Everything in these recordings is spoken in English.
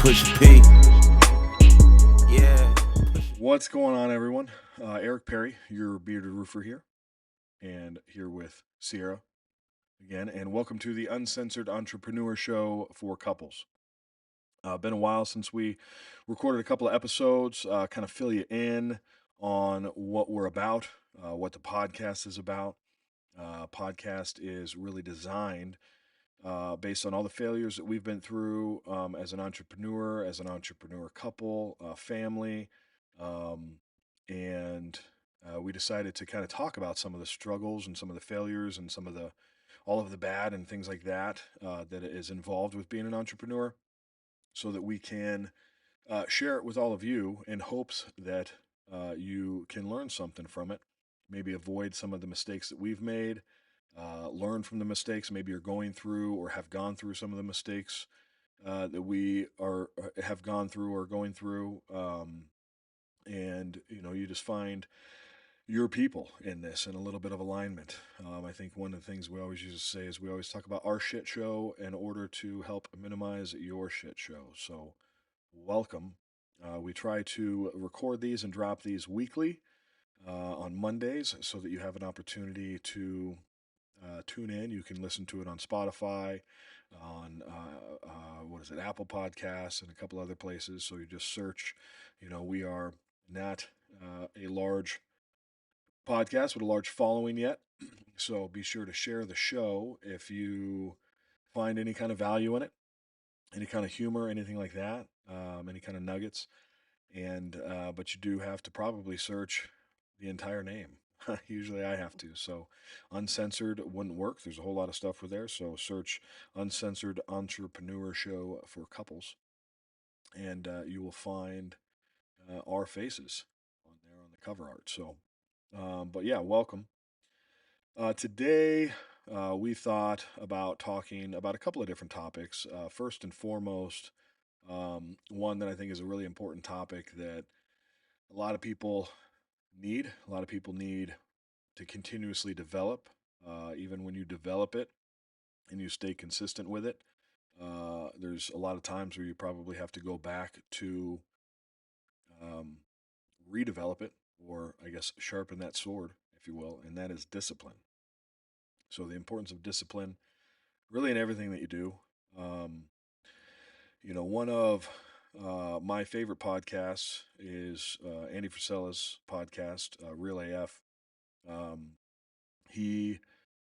Push P. Yeah. What's going on, everyone? Eric Perry, your bearded roofer here, and here with Sierra again. And welcome to the Uncensored Entrepreneur Show for couples. Been a while since we recorded a couple of episodes, kind of fill you in on what we're about, what the podcast is about. Podcast is really designed based on all the failures that we've been through as an entrepreneur couple, family, um, and we decided to kind of talk about some of the struggles and some of the failures and some of the all of the bad and things like that that is involved with being an entrepreneur, so that we can share it with all of you in hopes that you can learn something from it, maybe avoid some of the mistakes that we've made, learn from the mistakes maybe you're going through or have gone through some of the mistakes that we are have gone through or going through, and you just find your people in this and a little bit of alignment. I think one of the things we always used to say is we always talk about our shit show in order to help minimize your shit show. So welcome. We try to record these and drop these weekly on Mondays so that you have an opportunity to tune in. You can listen to it on Spotify, on what is it, Apple Podcasts, and a couple other places. So you just search. We are not a large podcast with a large following yet. So be sure to share the show if you find any kind of value in it, any kind of humor, anything like that, any kind of nuggets. And but you do have to probably search the entire name. Usually I have to. So uncensored wouldn't work. There's a whole lot of stuff for there. So search Uncensored Entrepreneur Show for couples, and you will find our faces on there on the cover art. So, but yeah, welcome. Today, we thought about talking about a couple of different topics. First and foremost, one that I think is a really important topic that a lot of people a lot of people need to continuously develop. Even when you develop it and you stay consistent with it, there's a lot of times where you probably have to go back to um, redevelop it, or I guess sharpen that sword, if you will, and that is discipline. So, the importance of discipline really in everything that you do. Um, one of my favorite podcasts is Andy Frisella's podcast, Real AF. Um, he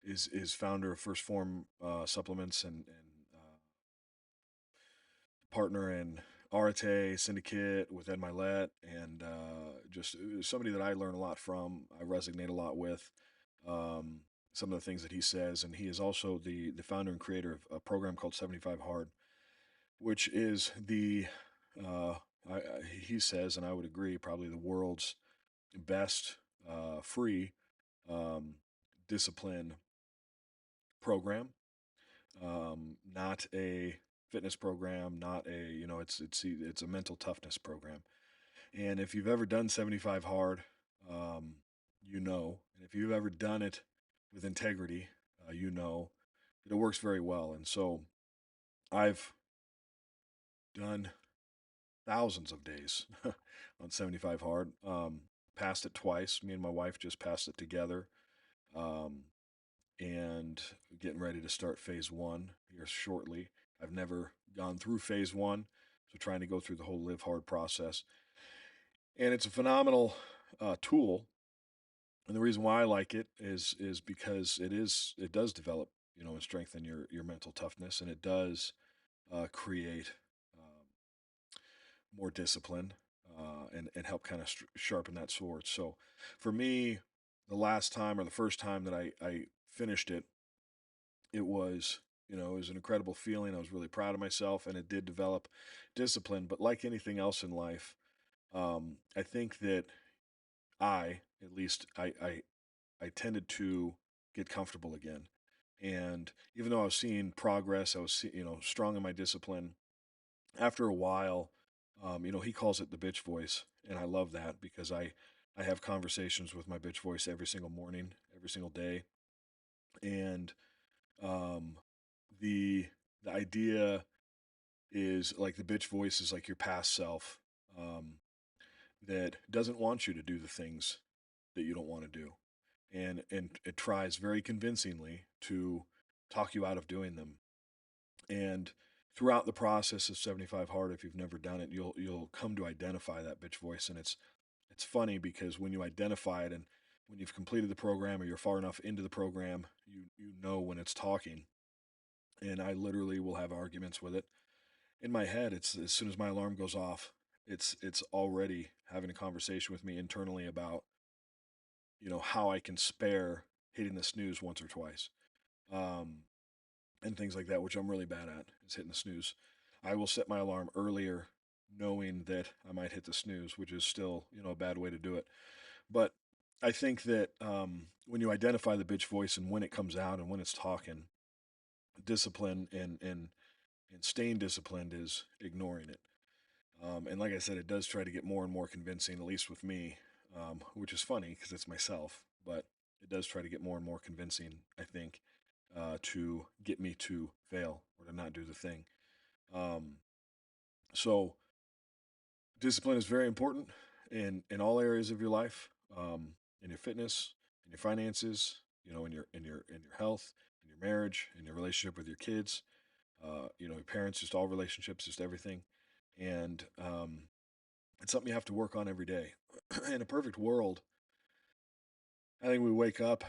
is founder of First Form Supplements, and partner in Arate Syndicate with Ed Milet, and just somebody that I learn a lot from. I resonate a lot with some of the things that he says, and he is also the founder and creator of a program called 75 Hard, which is uh, he says, and I would agree, probably the world's best free um, discipline program. Not a fitness program, not a it's a mental toughness program. And if you've ever done 75 hard, um, and if you've ever done it with integrity, it works very well. And so I've done thousands of days on 75 hard. Passed it twice. Me and my wife just passed it together. Um, and getting ready to start phase one here shortly. I've never gone through phase one, so trying to go through the whole live hard process. And it's a phenomenal tool. And the reason why I like it is because it does develop, and strengthen your mental toughness, and it does create more discipline, and help kind of sharpen that sword. So for me, the last time or the first time that I finished it, it was it was an incredible feeling. I was really proud of myself, and it did develop discipline. But like anything else in life, I think that at least I tended to get comfortable again. And even though I was seeing progress, I was strong in my discipline. After a while, he calls it the bitch voice, and I love that because I have conversations with my bitch voice every single morning, every single day, and um, the the idea. is like the bitch voice is like your past self, um, that doesn't want you to do the things that you don't want to do, and it tries very convincingly to talk you out of doing them. And throughout the process of 75 hard, if you've never done it, you'll come to identify that bitch voice. And it's funny because when you identify it, and when you've completed the program or you're far enough into the program, you know when it's talking. And I literally will have arguments with it in my head. It's as soon as my alarm goes off, it's already having a conversation with me internally about, how I can spare hitting the snooze once or twice, um, and things like that, which I'm really bad at, is hitting the snooze. I will set my alarm earlier, knowing that I might hit the snooze, which is still, a bad way to do it. But I think that, when you identify the bitch voice and when it comes out and when it's talking, discipline and staying disciplined is ignoring it. And like I said, it does try to get more and more convincing, at least with me, which is funny because it's myself, but it does try to get more and more convincing, I think, to get me to fail or to not do the thing. Um, so discipline is very important in all areas of your life, in your fitness, in your finances, in your health, in your marriage, in your relationship with your kids, your parents, just all relationships, just everything. And it's something you have to work on every day. In a perfect world, I think we wake up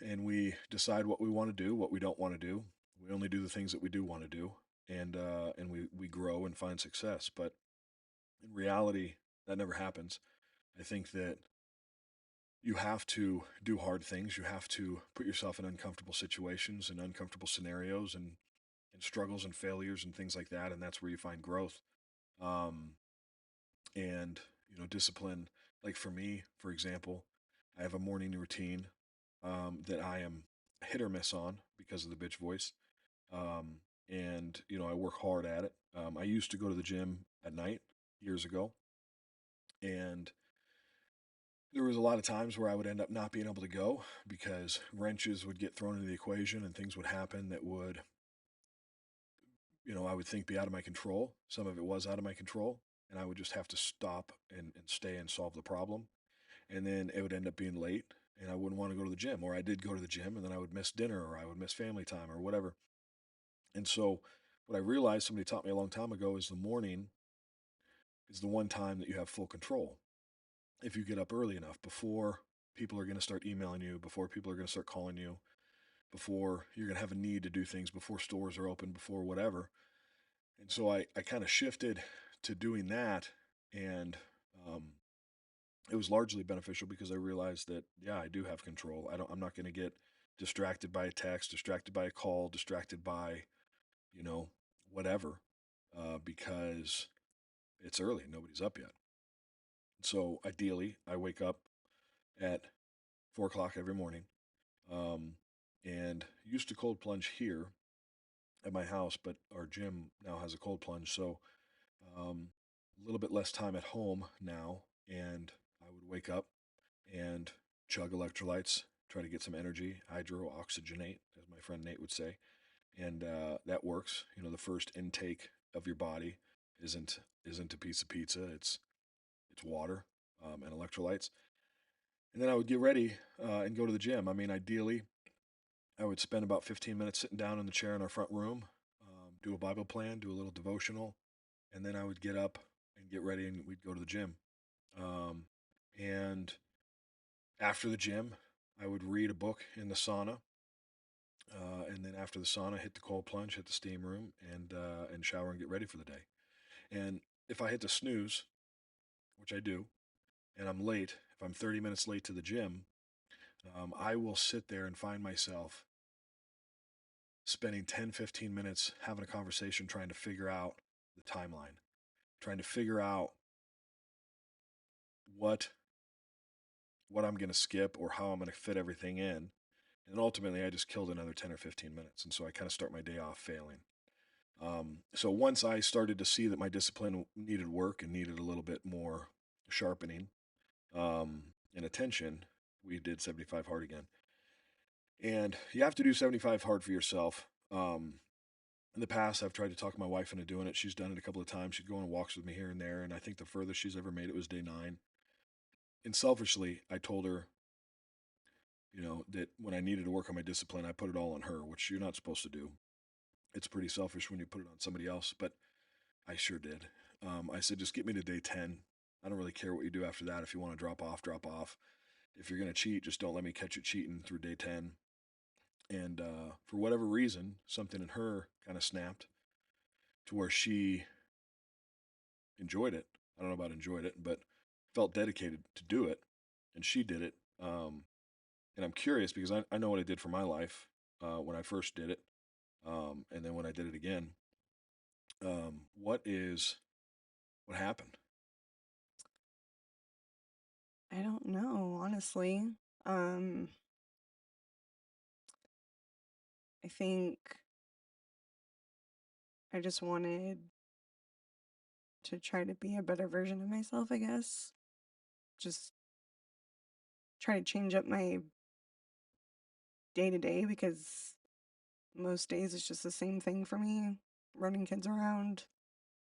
and we decide what we want to do, what we don't want to do. We only do the things that we do want to do, and we grow and find success. But in reality, that never happens. I think that you have to do hard things. You have to put yourself in uncomfortable situations and uncomfortable scenarios and struggles and failures and things like that. And that's where you find growth. Um, and discipline, like for me, for example, I have a morning routine, that I am hit or miss on because of the bitch voice. And I work hard at it. I used to go to the gym at night years ago, and there was a lot of times where I would end up not being able to go because wrenches would get thrown into the equation and things would happen that would, I would think be out of my control. Some of it was out of my control, and I would just have to stop and stay and solve the problem. And then it would end up being late, and I wouldn't want to go to the gym, or I did go to the gym and then I would miss dinner or I would miss family time or whatever. And so what I realized, somebody taught me a long time ago, is the morning is the one time that you have full control. If you get up early enough, before people are going to start emailing you, before people are going to start calling you, before you're going to have a need to do things, before stores are open, before whatever. And so I kind of shifted to doing that. And um, it was largely beneficial because I realized that, yeah, I do have control. I'm not going to get distracted by a text, distracted by a call, distracted by, you know, whatever, because it's early. Nobody's up yet. So ideally, I wake up at 4 o'clock every morning, um, and used to cold plunge here at my house, but our gym now has a cold plunge. So um, a little bit less time at home now, and I would wake up and chug electrolytes, try to get some energy, hydro oxygenate, as my friend Nate would say, and that works. The first intake of your body isn't a piece of pizza; it's water, and electrolytes. And then I would get ready, and go to the gym. I mean, ideally, I would spend about 15 minutes sitting down in the chair in our front room, do a Bible plan, do a little devotional, and then I would get up and get ready, and we'd go to the gym. Um, and after the gym, I would read a book in the sauna, and then after the sauna, hit the cold plunge, hit the steam room, and shower and get ready for the day. And if I hit the snooze, which I do, and I'm late, if I'm 30 minutes late to the gym, I will sit there and find myself spending 10, 15 minutes having a conversation trying to figure out the timeline, trying to figure out what what I'm going to skip or how I'm going to fit everything in. And ultimately, I just killed another 10 or 15 minutes. And so I kind of start my day off failing. So once I started to see that my discipline needed work and needed a little bit more sharpening, and attention, we did 75 hard again. And you have to do 75 hard for yourself. In the past, I've tried to talk my wife into doing it. She's done it a couple of times. She'd go on walks with me here and there, and I think the furthest she's ever made it was day 9. And selfishly, I told her, that when I needed to work on my discipline, I put it all on her, which you're not supposed to do. It's pretty selfish when you put it on somebody else, but I sure did. I said, just get me to day 10. I don't really care what you do after that. If you want to drop off, drop off. If you're going to cheat, just don't let me catch you cheating through day 10. And for whatever reason, something in her kind of snapped to where she enjoyed it. I don't know about enjoyed it, but felt dedicated to do it. And she did it. And I'm curious because I know what I did for my life when I first did it. And then when I did it again, what happened? I don't know, honestly. Um, I think I just wanted to try to be a better version of myself, I guess. Just try to change up my day to day because most days it's just the same thing for me. Running kids around,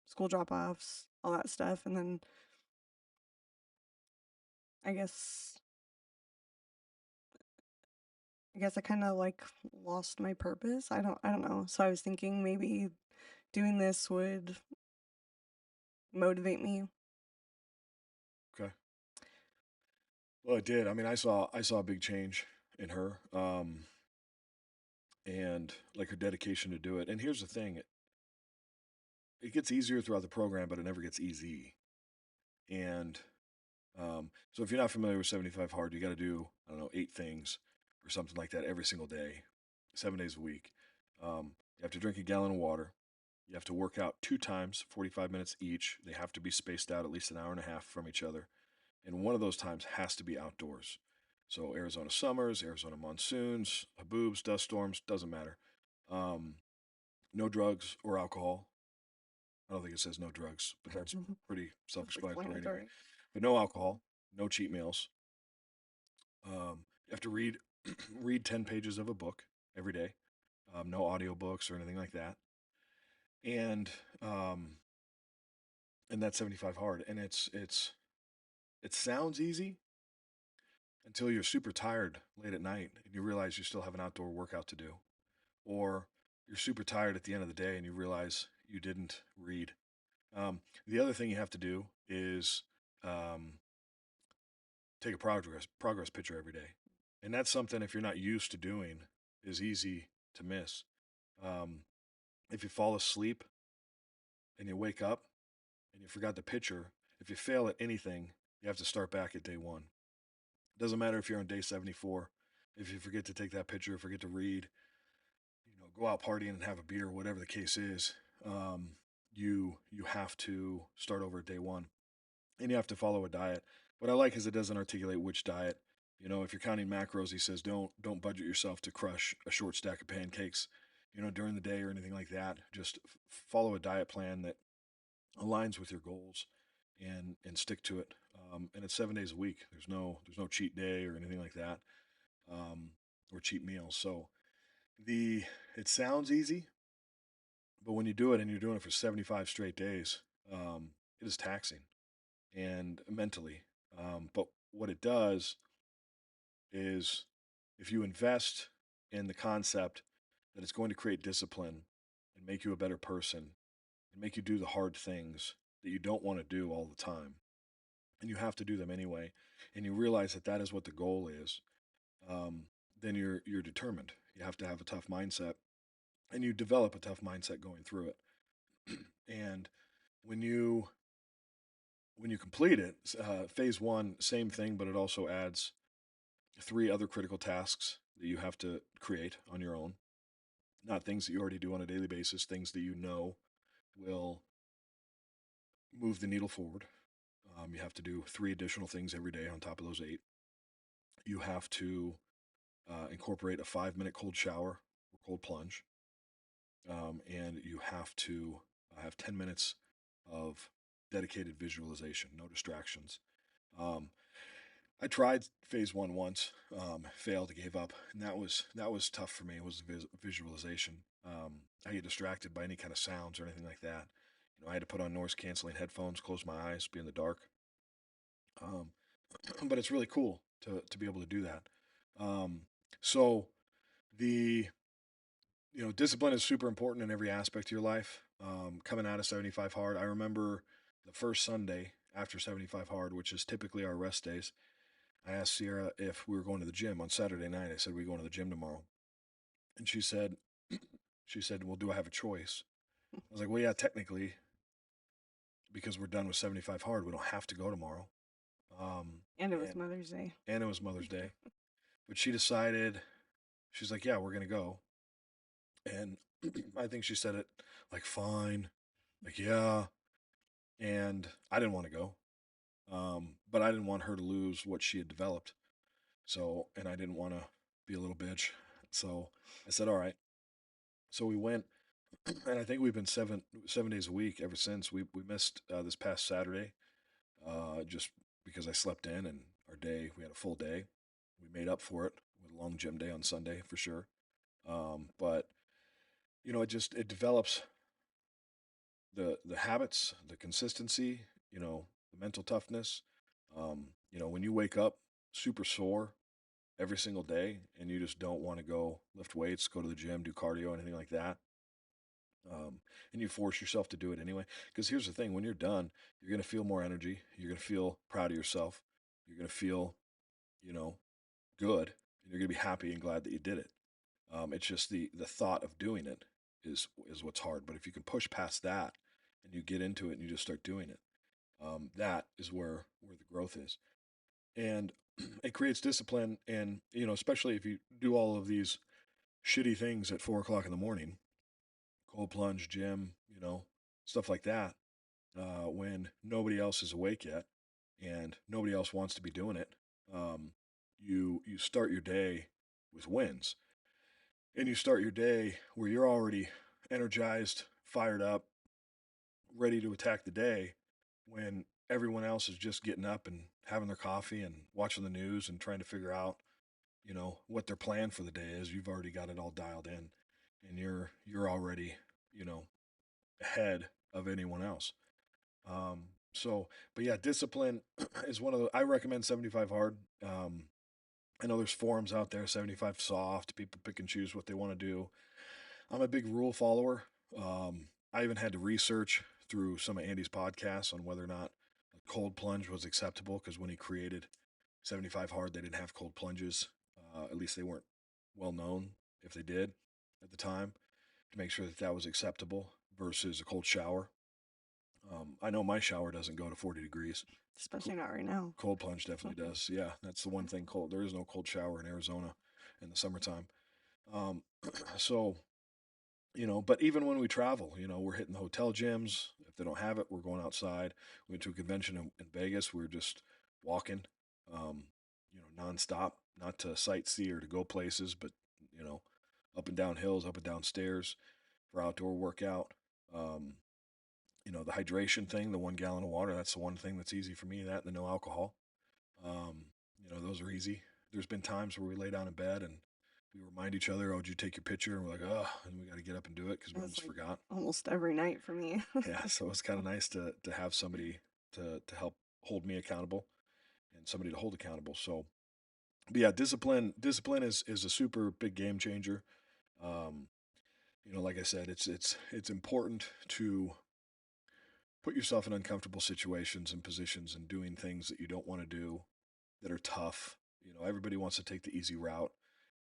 school drop offs, all that stuff. And then I guess I guess I kind of like lost my purpose. I don't know. So I was thinking maybe doing this would motivate me. Okay. Well, it did. I mean, I saw a big change in her, and like her dedication to do it. And here's the thing: it gets easier throughout the program, but it never gets easy. And so if you're not familiar with 75 hard, you got to do, I don't know, 8 things or something like that every single day, 7 days a week. You have to drink a gallon of water. You have to work out 2 times, 45 minutes each. They have to be spaced out at least an hour and a half from each other. And one of those times has to be outdoors. So Arizona summers, Arizona monsoons, haboobs, dust storms, doesn't matter. Um, no drugs or alcohol. I don't think it says no drugs, but that's pretty self-explanatory anyway. Self-explanatory. But no alcohol, no cheat meals. You have to read read 10 pages of a book every day. No audiobooks or anything like that. And um, and that's 75 hard. And it sounds easy until you're super tired late at night and you realize you still have an outdoor workout to do, or you're super tired at the end of the day and you realize you didn't read. The other thing you have to do is um, take a progress picture every day, and that's something if you're not used to doing is easy to miss. Um, if you fall asleep and you wake up and you forgot the picture, if you fail at anything, you have to start back at day 1. It doesn't matter if you're on day 74. If you forget to take that picture, forget to read, go out partying and have a beer, whatever the case is, you have to start over at day 1, and you have to follow a diet. What I like is it doesn't articulate which diet. If you're counting macros, he says don't budget yourself to crush a short stack of pancakes, during the day or anything like that. Just follow a diet plan that aligns with your goals, and stick to it. And it's 7 days a week. There's no cheat day or anything like that, um, or cheat meals. So the it sounds easy, but when you do it and you're doing it for 75 straight days, it is taxing and mentally. But what it does is if you invest in the concept that it's going to create discipline and make you a better person and make you do the hard things that you don't want to do all the time, and you have to do them anyway, and you realize that that is what the goal is, um, then you're determined. You have to have a tough mindset, and you develop a tough mindset going through it. And when you complete it, phase 1, same thing, but it also adds 3 other critical tasks that you have to create on your own. Not things that you already do on a daily basis, things that you know will move the needle forward. You have to do 3 additional things every day on top of those 8. You have to incorporate a 5-minute cold shower or cold plunge, and you have to have 10 minutes of dedicated visualization, no distractions. Um, I tried phase 1 once, failed, gave up, and that was tough for me. It was the visualization. I get distracted by any kind of sounds or anything like that. I had to put on noise canceling headphones, close my eyes, be in the dark. Um, but it's really cool to be able to do that. Um, so the discipline is super important in every aspect of your life. Coming out of 75 hard, I remember the first Sunday after 75 hard, which is typically our rest days. I asked Sierra if we were going to the gym on Saturday night. I said, "We going to the gym tomorrow?" And she said, "Well, do I have a choice?" I was like, "Well, yeah, technically, because we're done with 75 hard, we don't have to go tomorrow." Um, And it was and Mother's Day. and it was Mother's Day, but she decided. She's like, "Yeah, we're gonna go." And I think she said it like, "Fine," like, "Yeah," and I didn't want to go. But I didn't want her to lose what she had developed. So, and I didn't want to be a little bitch. So I said, all right. So we went, and I think we've been 7 days a week ever since. We missed this past Saturday, just because I slept in, and we had a full day. We made up for it with a long gym day on Sunday for sure. But it develops the habits, the consistency, the mental toughness. When you wake up super sore every single day and you just don't want to go lift weights, go to the gym, do cardio, anything like that, and you force yourself to do it anyway. Because here's the thing: when you're done, you're going to feel more energy. You're going to feel proud of yourself. You're going to feel, you know, good, and you're going to be happy and glad that you did it. It's just the thought of doing it is what's hard. But if you can push past that and you get into it and you just start doing it, that is where the growth is, and it creates discipline. And especially if you do all of these shitty things at 4 o'clock in the morning, cold plunge, gym, stuff like that, when nobody else is awake yet and nobody else wants to be doing it, you start your day with wins, and you start your day where you're already energized, fired up, ready to attack the day, when everyone else is just getting up and having their coffee and watching the news and trying to figure out, what their plan for the day is. You've already got it all dialed in, and you're already, you know, ahead of anyone else. So, but yeah, discipline is one of the. I recommend 75 hard. I know there's forums out there, 75 soft. People pick and choose what they want to do. I'm a big rule follower. I even had to research through some of Andy's podcasts on whether or not a cold plunge was acceptable, because when he created 75 hard, they didn't have cold plunges. At least they weren't well known if they did at the time, to make sure that that was acceptable versus a cold shower. I know my shower doesn't go to 40 degrees. Especially not right now. Cold plunge definitely does. Yeah, that's the one thing cold. There is no cold shower in Arizona in the summertime. Um, so, but even when we travel, we're hitting the hotel gyms. If they don't have it, we're going outside. We went to a convention in Vegas. We were just walking, nonstop, not to sightsee or to go places, but, you know, up and down hills, up and down stairs for outdoor workout. Um, the hydration thing, the 1 gallon of water, that's the one thing that's easy for me, that and the no alcohol. Um, those are easy. There's been times where we lay down in bed and we remind each other, "Oh, did you take your picture?" And we're like, "Oh," and we got to get up and do it because we That's almost like forgot. almost every night for me. Yeah, so it's kind of nice to have somebody to help hold me accountable and somebody to hold accountable. So, but yeah, discipline is a super big game changer. Um, like I said, it's important to put yourself in uncomfortable situations and positions and doing things that you don't want to do, that are tough. Everybody wants to take the easy route.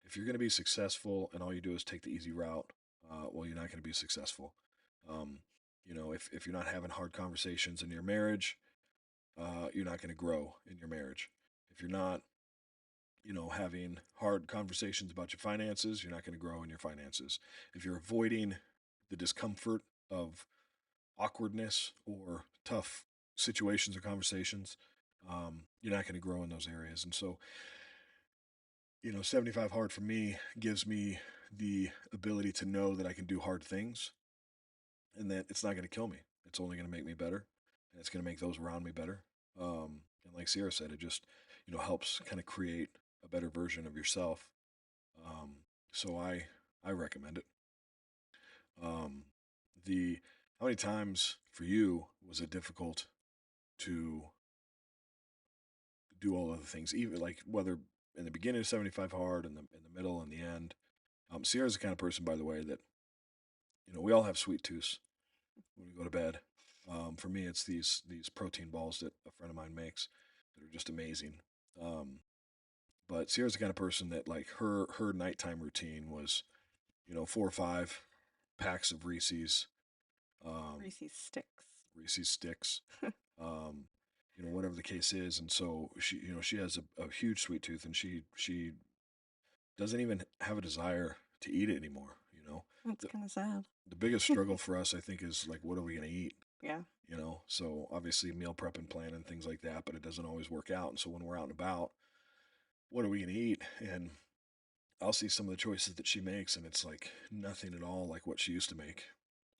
If you're going to be successful and all you do is take the easy route, well, you're not going to be successful. Um, if you're not having hard conversations in your marriage, you're not going to grow in your marriage. If you're not, having hard conversations about your finances, you're not going to grow in your finances. If you're avoiding the discomfort of awkwardness or tough situations or conversations, you're not going to grow in those areas. And so, 75 hard for me gives me the ability to know that I can do hard things and that it's not going to kill me. It's only going to make me better, and it's going to make those around me better. And like Sierra said, it just, helps kind of create a better version of yourself. Um, so I recommend it. Um, the how many times for you was it difficult to do all of the things, even like whether in the beginning of 75 hard, in the middle, and the end? Sierra's the kind of person, by the way, that we all have sweet tooths when we go to bed. For me, it's these protein balls that a friend of mine makes that are just amazing. Um, but Sierra's the kind of person that like her nighttime routine was, 4 or 5 packs of um, Reese's sticks. Reese's sticks, um, whatever the case is. And so she has a huge sweet tooth, and she doesn't even have a desire to eat it anymore. That's The kind of sad. the biggest struggle for us, I think, is like, what are we going to eat? Yeah. So obviously meal prep and plan and things like that, but it doesn't always work out. And so when we're out and about, what are we going to eat? And I'll see some of the choices that she makes, and it's like nothing at all like what she used to make.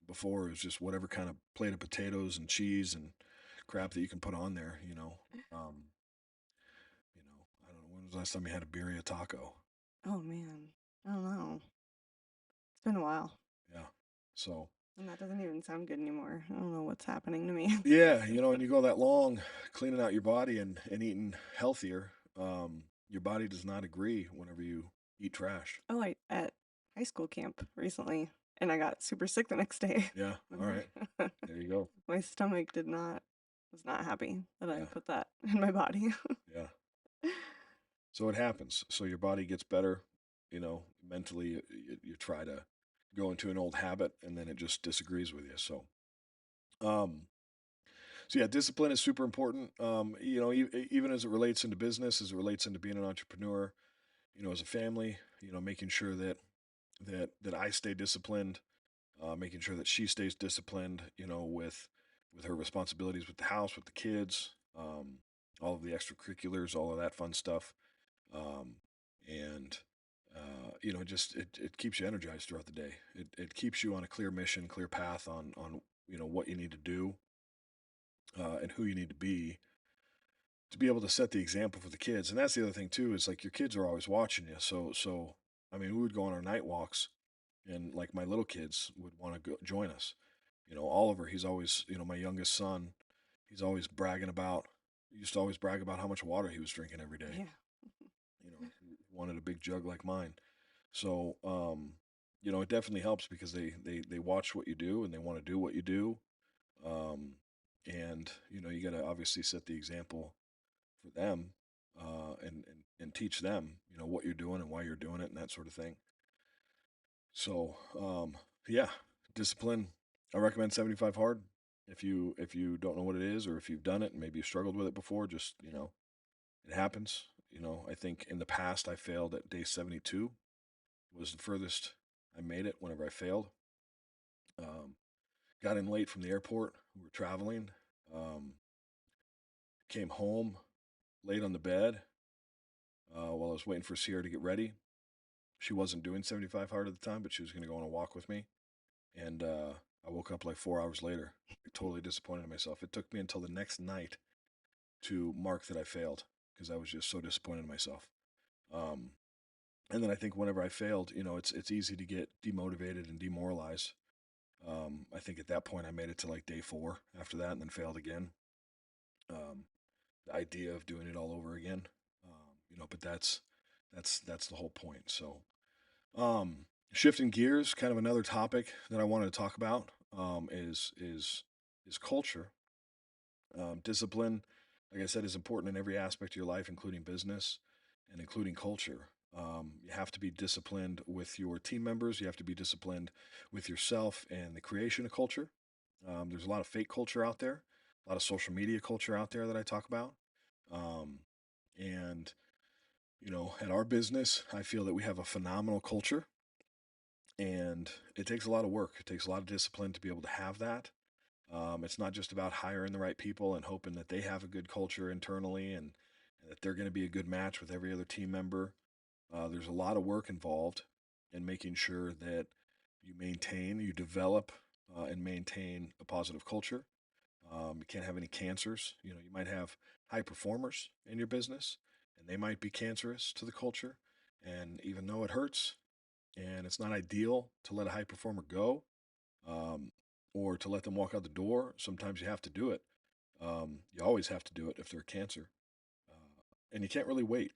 Before it was just whatever kind of plate of potatoes and cheese and crap that you can put on there. I don't know, when was the last time you had a birria taco? Oh man. I don't know. It's been a while. Yeah. So And that doesn't even sound good anymore. I don't know what's happening to me. yeah, and you go that long cleaning out your body and eating healthier. Your body does not agree whenever you eat trash. Oh, I at high school camp recently, and I got super sick the next day. Yeah. All right. There you go. My stomach did not was not happy that I Yeah. put that in my body. Yeah. So it happens. So your body gets better, mentally. You try to go into an old habit, and then it just disagrees with you. Um, so yeah, discipline is super important. Even as it relates into business, as it relates into being an entrepreneur, as a family, making sure that I stay disciplined, making sure that she stays disciplined, with her responsibilities with the house, with the kids, all of the extracurriculars, all of that fun stuff. um, and just it keeps you energized throughout the day. It keeps you on a clear mission, clear path on what you need to do, and who you need to be able to set the example for the kids. And that's the other thing too, is like your kids are always watching you. So I mean, we would go on our night walks, and like my little kids would want to go join us. Oliver, he's always, my youngest son, he's always bragging about. He used to always brag about how much water he was drinking every day. Yeah. He wanted a big jug like mine. So, it definitely helps because they watch what you do and they want to do what you do. Um, and you got to obviously set the example for them, and teach them, what you're doing and why you're doing it and that sort of thing. So, yeah, discipline. I recommend 75 hard. If you don't know what it is, or if you've done it and maybe you struggled with it before, just it happens. I think in the past I failed at day 72 was the furthest I made it whenever I failed. Um, got in late from the airport. We were traveling. Um, came home late on the bed while I was waiting for Sierra to get ready. She wasn't doing 75 hard at the time, but she was going to go on a walk with me. And I woke up like 4 hours later, totally disappointed in myself. It took me until the next night to mark that I failed because I was just so disappointed in myself. Um, and then I think whenever I failed, it's easy to get demotivated and demoralized. I think at that point I made it to like day 4 after that, and then failed again. Um, the idea of doing it all over again, but that's the whole point. So, um, shifting gears, kind of another topic that I wanted to talk about, is culture. Discipline, like I said, is important in every aspect of your life, including business and including culture. You have to be disciplined with your team members. You have to be disciplined with yourself and the creation of culture. There's a lot of fake culture out there, a lot of social media culture out there that I talk about. Um, and, at our business, I feel that we have a phenomenal culture, and it takes a lot of work. It takes a lot of discipline to be able to have that. It's not just about hiring the right people and hoping that they have a good culture internally, and that they're going to be a good match with every other team member. There's a lot of work involved in making sure that you develop, and maintain a positive culture. You can't have any cancers. You might have high performers in your business, and they might be cancerous to the culture. And even though it hurts and it's not ideal to let a high performer go, um, or to let them walk out the door. Sometimes you have to do it. You always have to do it if they're cancer, and you can't really wait.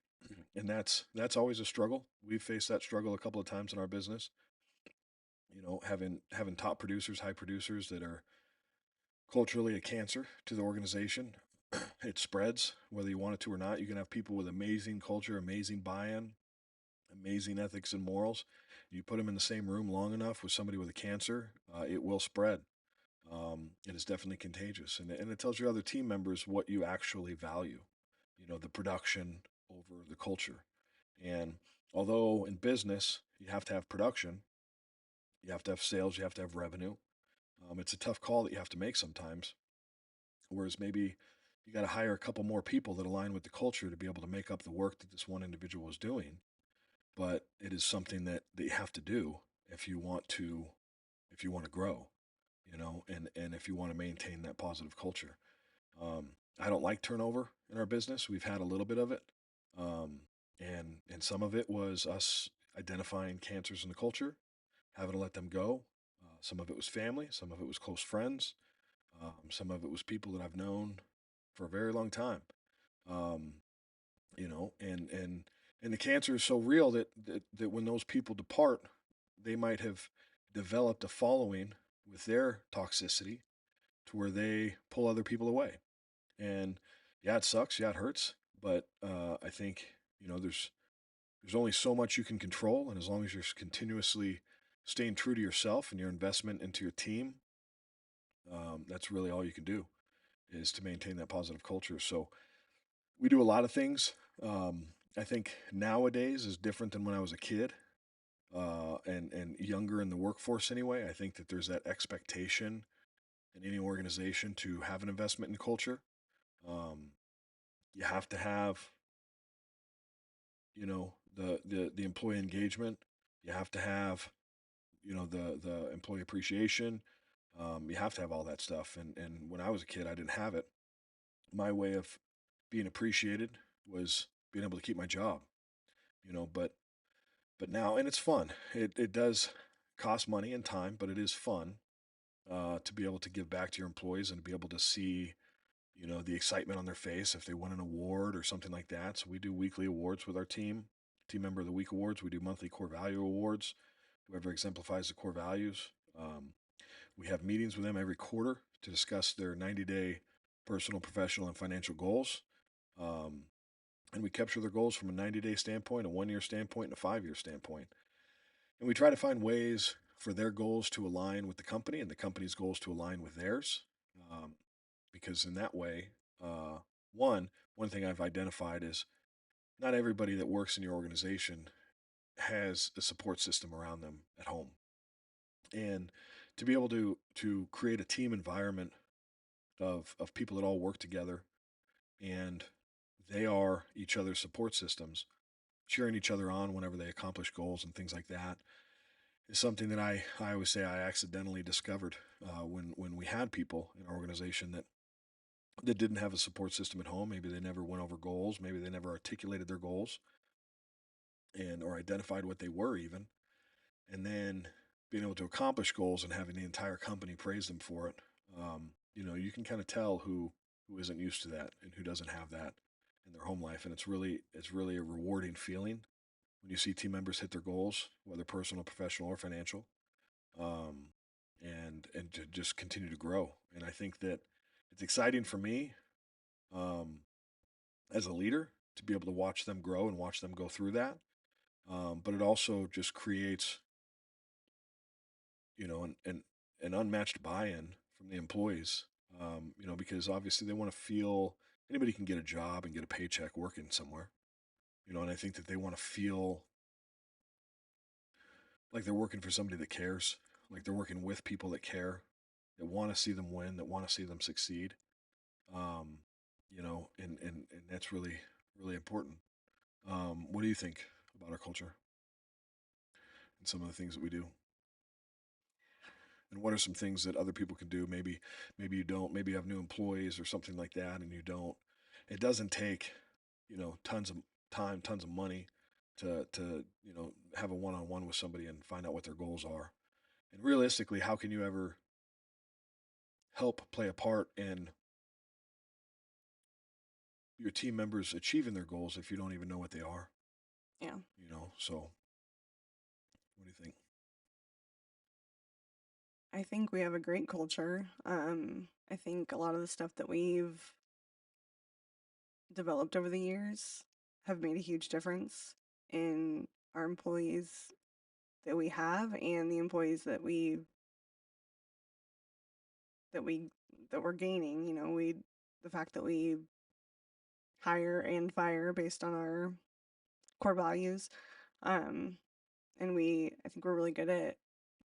And that's always a struggle. We've faced that struggle a couple of times in our business. Having top producers, high producers that are culturally a cancer to the organization. It spreads whether you want it to or not. You can have people with amazing culture, amazing buy-in, amazing ethics and morals. You put them in the same room long enough with somebody with a cancer, it will spread. It is definitely contagious, and it tells your other team members what you actually value. The production over the culture. And although in business you have to have production, you have to have sales, you have to have revenue. It's a tough call that you have to make sometimes. Whereas maybe you got to hire a couple more people that align with the culture to be able to make up the work that this one individual is doing. But it is something that you have to do if you want to grow, and if you want to maintain that positive culture. Um, I don't like turnover in our business. We've had a little bit of it, um, and some of it was us identifying cancers in the culture, having to let them go. Some of it was family. Some of it was close friends. Some of it was people that I've known for a very long time. Um, and the cancer is so real that when those people depart, they might have developed a following with their toxicity to where they pull other people away. And yeah, it sucks. Yeah, it hurts. But I think there's only so much you can control, and as long as you're continuously staying true to yourself and your investment into your team, that's really all you can do is to maintain that positive culture. So we do a lot of things. I think nowadays is different than when I was a kid, and younger in the workforce anyway. I think that there's that expectation in any organization to have an investment in culture. Um, you have to have, the employee engagement. You have to have, the employee appreciation. You have to have all that stuff. And when I was a kid, I didn't have it. My way of being appreciated was being able to keep my job. But now, and it's fun. It does cost money and time, but it is fun, to be able to give back to your employees and to be able to see, the excitement on their face if they win an award or something like that. So we do weekly awards with our team member of the week awards. We do monthly core value awards. Whoever exemplifies the core values. We have meetings with them every quarter to discuss their 90-day personal, professional, and financial goals. Um, and we capture their goals from a 90-day standpoint, a 1 year standpoint, and a 5 year standpoint. And we try to find ways for their goals to align with the company and the company's goals to align with theirs. Um, because in that way, uh, one thing I've identified is not everybody that works in your organization has a support system around them at home. And to be able to create a team environment of people that all work together and they are each other's support systems, cheering each other on whenever they accomplish goals and things like that, is something that I always say I accidentally discovered, when we had people in our organization that didn't have a support system at home. Maybe they never went over goals. Maybe they never articulated their goals and or identified what they were even. And then being able to accomplish goals and having the entire company praise them for it. You can kind of tell who isn't used to that and who doesn't have that in their home life. And it's really a rewarding feeling when you see team members hit their goals, whether personal, professional, or financial, um, and to just continue to grow. And I think that it's exciting for me, um, as a leader, to be able to watch them grow and watch them go through that. But it also just creates, an unmatched buy-in from the employees. Because obviously they want to feel anybody can get a job and get a paycheck working somewhere. And I think that they want to feel like they're working for somebody that cares, like they're working with people that care, that want to see them win, that want to see them succeed. Um, and that's really, really important. What do you think about our culture and some of the things that we do? And what are some things that other people can do? Maybe you don't. Maybe you have new employees or something like that, and you don't. It doesn't take, tons of time, tons of money to have a one-on-one with somebody and find out what their goals are. And realistically, how can you ever help play a part in your team members achieving their goals if you don't even know what they are? Yeah. So what do you think? I think we have a great culture. I think a lot of the stuff that we've developed over the years have made a huge difference in our employees that we have and the employees that we that we're gaining. The fact that we hire and fire based on our core values. Um, and I think we're really good at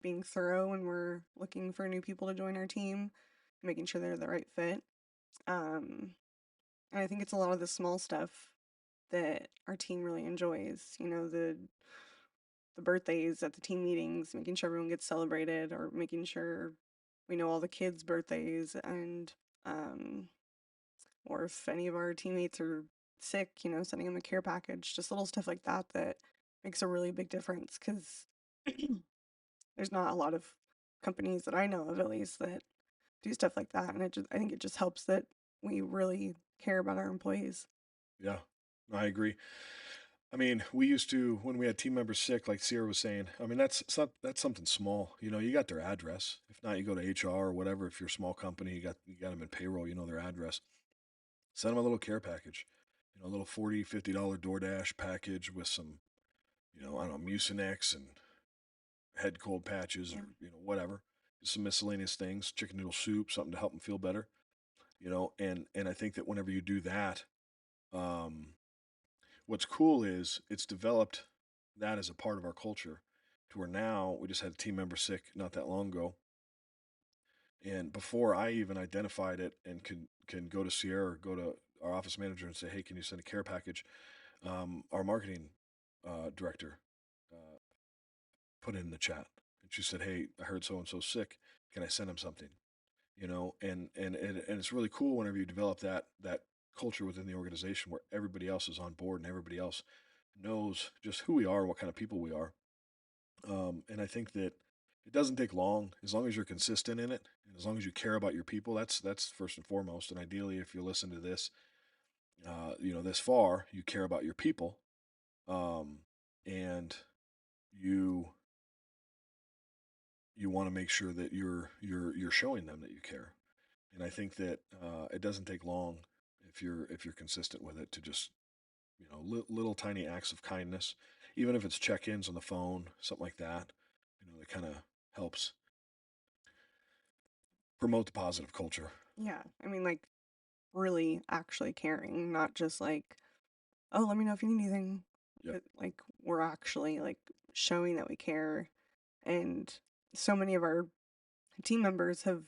being thorough when we're looking for new people to join our team, making sure they're the right fit. Um, and I think it's a lot of the small stuff that our team really enjoys. The birthdays at the team meetings, making sure everyone gets celebrated, or making sure we know all the kids' birthdays, and um, or if any of our teammates are sick, sending them a care package, just little stuff like that that makes a really big difference because there's not a lot of companies that I know of, at least, that do stuff like that. And I think it just helps that we really care about our employees. Yeah, I agree. I mean, we used to when we had team members sick, like Sierra was saying. I mean, that's something small. You got their address. If not, you go to HR or whatever. If you're a small company, you got them in payroll. You know their address. Send them a little care package. A little $40, $50 DoorDash package with some, I don't know, Mucinex and head cold patches Yeah. or whatever. Just some miscellaneous things, chicken noodle soup, something to help them feel better. And I think that whenever you do that, um, what's cool is it's developed that as a part of our culture to where now we just had a team member sick not that long ago. And before I even identified it and can go to Sierra or go to our office manager and say, hey, can you send a care package? Our marketing director uh, put it in the chat. And she said, hey, I heard so and so sick. Can I send him something? And it's really cool whenever you develop that culture within the organization where everybody else is on board and everybody else knows just who we are and what kind of people we are. And I think that it doesn't take long as you're consistent in it, and as long as you care about your people. That's first and foremost. And ideally, if you listen to this, this far, you care about your people, um, and you you want to make sure that you're showing them that you care. And I think that it doesn't take long if you're consistent with it to just little tiny acts of kindness, even if it's check-ins on the phone, something like that. That kind of helps promote the positive culture. Yeah. I mean, like, really actually caring, not just like, oh, let me know if you need anything. Yep. But like, we're actually like showing that we care. And so many of our team members have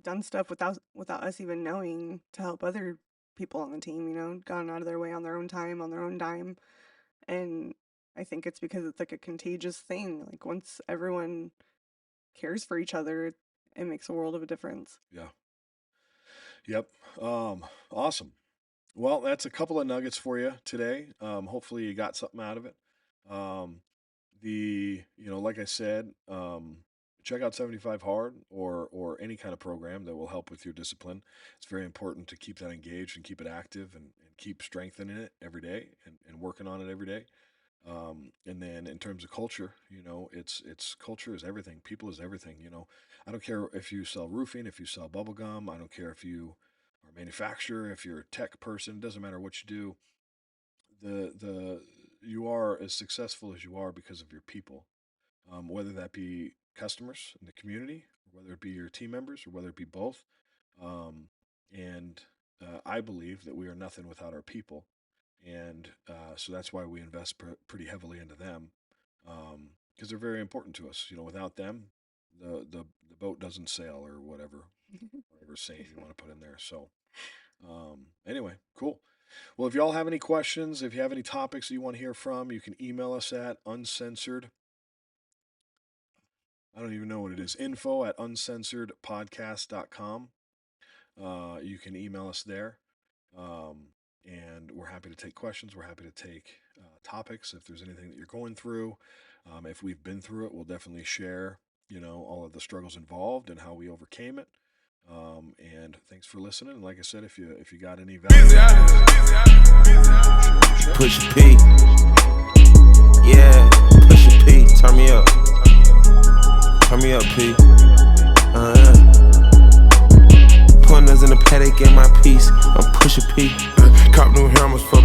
done stuff without us even knowing to help other people on the team, gone out of their way on their own time, on their own dime. And I think it's because it's like a contagious thing. Like once everyone cares for each other, it makes a world of a difference. Yeah. Yep. Awesome. Well, that's a couple of nuggets for you today. Hopefully you got something out of it. Um, like I said, check out 75 Hard or any kind of program that will help with your discipline. It's very important to keep that engaged and keep it active and keep strengthening it every day and working on it every day. And then in terms of culture, it's culture is everything. People is everything. I don't care if you sell roofing, if you sell bubble gum. I don't care if you are a manufacturer, if you're a tech person. It doesn't matter what you do. The you are as successful as you are because of your people, whether that be customers in the community, or whether it be your team members, or whether it be both. Um, and I believe that we are nothing without our people, and so that's why we invest pretty heavily into them, because they're very important to us. Without them, the boat doesn't sail, or whatever saying you want to put in there. So anyway, cool. Well, if y'all have any questions, if you have any topics that you want to hear from, you can email us at uncensored. I don't even know what it is. Info at uncensoredpodcast.com. You can email us there. Um, and we're happy to take questions. We're happy to take topics if there's anything that you're going through. If we've been through it, we'll definitely share. all of the struggles involved and how we overcame it. And thanks for listening. And like I said, if you got any value, Push a P. Yeah, push a P. Turn me up. Turn me up, P. Pointers in the paddock, get my piece. I'm push a P. Cop new hammers for